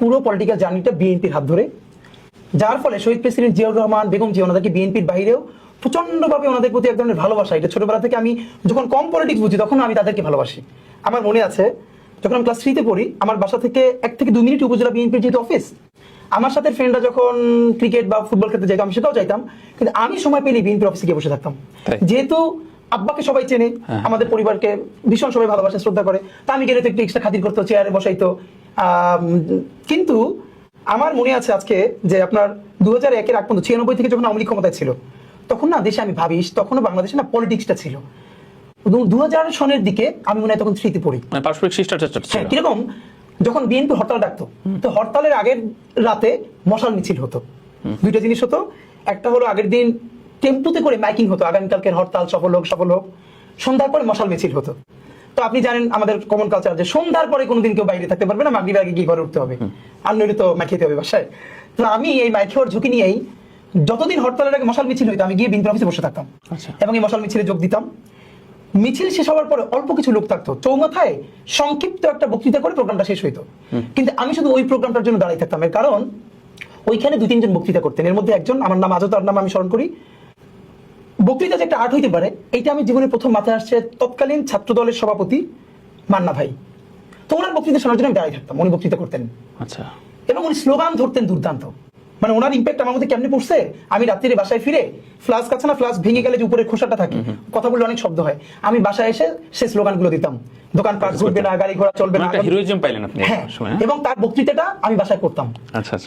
পুরো পলিটিক্যাল জার্নিটা বিএনপির হাত ধরে, যার ফলে শহীদ প্রেসিডেন্ট জিয়াউর রহমান বেগম জিয়া ওনাদেরকে বিএনপির বাইরেও প্রচন্ডভাবে ওনাদের প্রতি এক ধরনের ভালোবাসা। এটা ছোটবেলা থেকে আমি যখন কম পলিটিক্স বুঝি তখন আমি তাদেরকে ভালোবাসি। আমার মনে আছে যখন আমি ক্লাস 3 তে পড়ি, আমার বাসা থেকে 1 থেকে 2 মিনিট উপজেলা বিএনপির যেহেতু অফিস, আমার সাথে ফ্রেন্ডরা যখন ক্রিকেট বা ফুটবল খেলতে যেতাম আমি সেটাও যাইতাম, কিন্তু আমি সময় পেলে বিএনপির অফিসে গিয়ে বসে থাকতাম। যেহেতু আব্বাকে সবাই চেনে, আমাদের পরিবারকে ভীষণ সবাই ভালোবাসে শ্রদ্ধা করে, তা আমি গেলে তো একটু এক্সট্রা খাতির করতো, চেয়ারে বসাইতো। কিন্তু আমার মনে আছে আজকে যে আপনার 2001-এর আগ পর্যন্ত 96 থেকে যখন আওয়ামী লীগ ক্ষমতায় ছিল তখন না দেশে আমি ভাবি তখনও বাংলাদেশে না পলিটিক্সটা ছিল। 2000 সনের দিকে আমি মনে হয় তখন 3 তে পড়ি। পারস্পরিক শিষ্টাচার ছিল। কিরকম, যখন বিএনপি হরতাল ডাকতো তো হরতালের আগের রাতে মশাল মিছিল হতো। দুইটা জিনিস হতো, একটা হলো আগের দিন টেম্পুতে করে মাইকিং হতো, আগামীকালকের হরতাল সফল হোক সফল হোক। সন্ধ্যার পরে মশাল মিছিল হতো। তো আপনি জানেন আমাদের কমন কালচার যে সন্ধ্যার পরে কোনোদিন কেউ বাইরে থাকতে পারবে না, মাগরিবের আগে গিয়ে ঘরে উঠতে হবে, আর নইলে তো মাইকে হবে বাসায়। তো আমি এই মাইকের ঝুঁকি নিয়েই যতদিন হরতালের আগে মশাল মিছিল হইতো আমি গিয়ে বিএনপি অফিসে বসে থাকতাম এবং এই মশাল মিছিলে যোগ দিতাম। মিছিল শেষ হওয়ার পরে অল্প কিছু লোক থাকতো, চৌমাথায় সংক্ষিপ্ত একটা বক্তৃতা করে প্রোগ্রামটা শেষ হইতো। কিন্তু আমি শুধু ওই প্রোগ্রামটার জন্য দাঁড়িয়ে থাকতাম, এর কারণ ওইখানে 2-3 জন বক্তৃতা করতেন। এর মধ্যে একজন, আমার নাম আজও, তার নাম আমি স্মরণ করি। বক্তৃতা যে একটা আর্ট হইতে পারে এইটা আমি জীবনে প্রথম মাথায় আসছে তৎকালীন ছাত্র দলের সভাপতি মান্না ভাই। তো ওনার বক্তৃতা শোনার জন্য আমি দাঁড়িয়ে থাকতাম, উনি বক্তৃতা করতেন। আচ্ছা। এবং উনি স্লোগান ধরতেন দুর্দান্ত, মানে ওনার ইম্প্যাক্ট আমার মধ্যে কেমনে পড়ছে। আমি রাত্রিরে বাসায় ফিরে ফ্লাস্ক আছে না, ফ্লাস্ক ভেঙে গেলে যে উপরে খোসাটা থাকে, কথা বললে অনেক শব্দ হয়, আমি বাসায় এসে সেই স্লোগানগুলো দিতাম, দোকানপাট ঘুরবে না, গাড়ি ঘোড়া চলবে না। হিরোইজম পাইলেন আপনি। হ্যাঁ, এবং তার বক্তৃতাটা আমি বাসায় করতাম।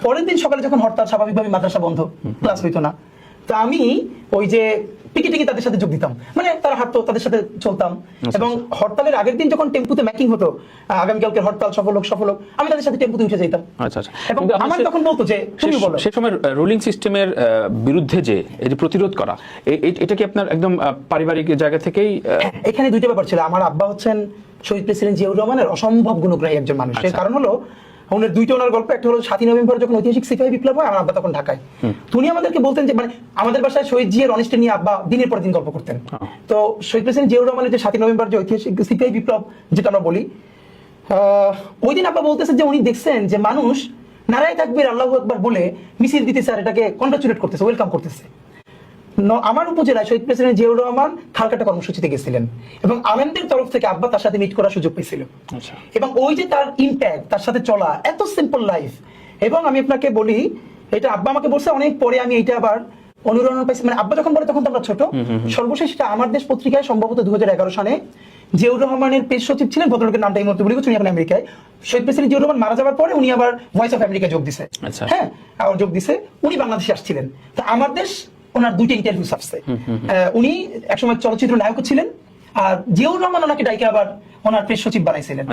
পরের দিন সকালে যখন হরতাল, স্বাভাবিকভাবে মাদ্রাসা বন্ধ, ক্লাস হইতো না, তো আমি ওই যে টিকি তাদের সাথে যোগ দিতাম, মানে তারা হাঁটতো তাদের সাথে চলতাম। এবং হরতালের আগের দিন যখন টেম্পুতে ম্যাকিং হতো, আগামীকালকে হরতাল সফল হোক সফল হোক, আমি তাদের সাথে টেম্পুতে উঠে যেতাম। এবং আমার তখন বলতো যে তুমি বলো। সে সময় রুলিং সিস্টেমের বিরুদ্ধে যে এই যে প্রতিরোধ করা, এটা কি আপনার একদম পারিবারিক জায়গা থেকেই? এখানে দুইটা ব্যাপার ছিল। আমার আব্বা হচ্ছেন শহীদ প্রেসিডেন্ট জিয়াউর রহমানের অসম্ভব গুণগ্রাহী একজন মানুষ। এর কারণ হলো ওনার দুইটা ওনার গল্প। একটা হলো 7ই নভেম্বর যখন ঐতিহাসিক সিপাহী বিপ্লব হয়, আমার আব্বা তখন ঢাকায়। উনি আমাদেরকে বলতেন যে মানে আমাদের বাসায় শহীদ জিয়ার অনিষ্টে নিয়ে আব্বা দিনের পর দিন গল্প করতেন। তো শহীদ প্রেসিডেন্ট জিয়াউর রহমানের যে 7ই নভেম্বর যে ঐতিহাসিক সিপাহী বিপ্লব যেটা আমরা বলি, ওই দিন আব্বা বলতেছে যে উনি দেখছেন যে মানুষ নারায়ে তাকবীর আল্লাহু আকবার বলে মিছিল দিতেছে আর এটাকে কনগ্রাচুলেট করতেছে, ওয়েলকাম করতেছে। আমার উপজেলায় শহীদ প্রেসিডেন্ট জিয়াউর রহমান খালকাটা কর্মসূচিতে গেছিলেন এবং আমেনদের তরফ থেকে আব্বা তার সাথে মিট করার সুযোগ পেয়েছিল। এবং ওই যে তার ইম্প্যাক্ট, তার সাথে চলা, এত সিম্পল লাইফ। এবং আমি আপনাকে বলি, এটা আব্বা আমাকে বলছে অনেক পরে, আমি এটা আবার অনুরণন পাইছি। মানে আব্বা যখন বলে তখন তো আমরা ছোট। সর্বশেষ এটা আমার দেশ পত্রিকায় সম্ভবত 2011 সালে জিয়াউর রহমানের পেজ সচিব ছিলেন, ভদ্রলোকের নামটা এই মুহূর্তে বলি, উনি এখন আমেরিকায়। শহীদ প্রেসিডেন্ট জিয়াউর রহমান মারা যাওয়ার পরে উনি আবার ভয়েস অফ আমেরিকা যোগ দিছে। হ্যাঁ, আবার যোগ দিছে। উনি বাংলাদেশে আসছিলেন। তো আমার দেশ ওনার 2টা ইন্টারভিউ আসছে। উনি একসময় চলচ্চিত্র নায়ক ছিলেন, আর জিয়াউর রহমান ওনাকে ডাইকে আবার ওনার প্রেস সচিব বানাইছিলেন।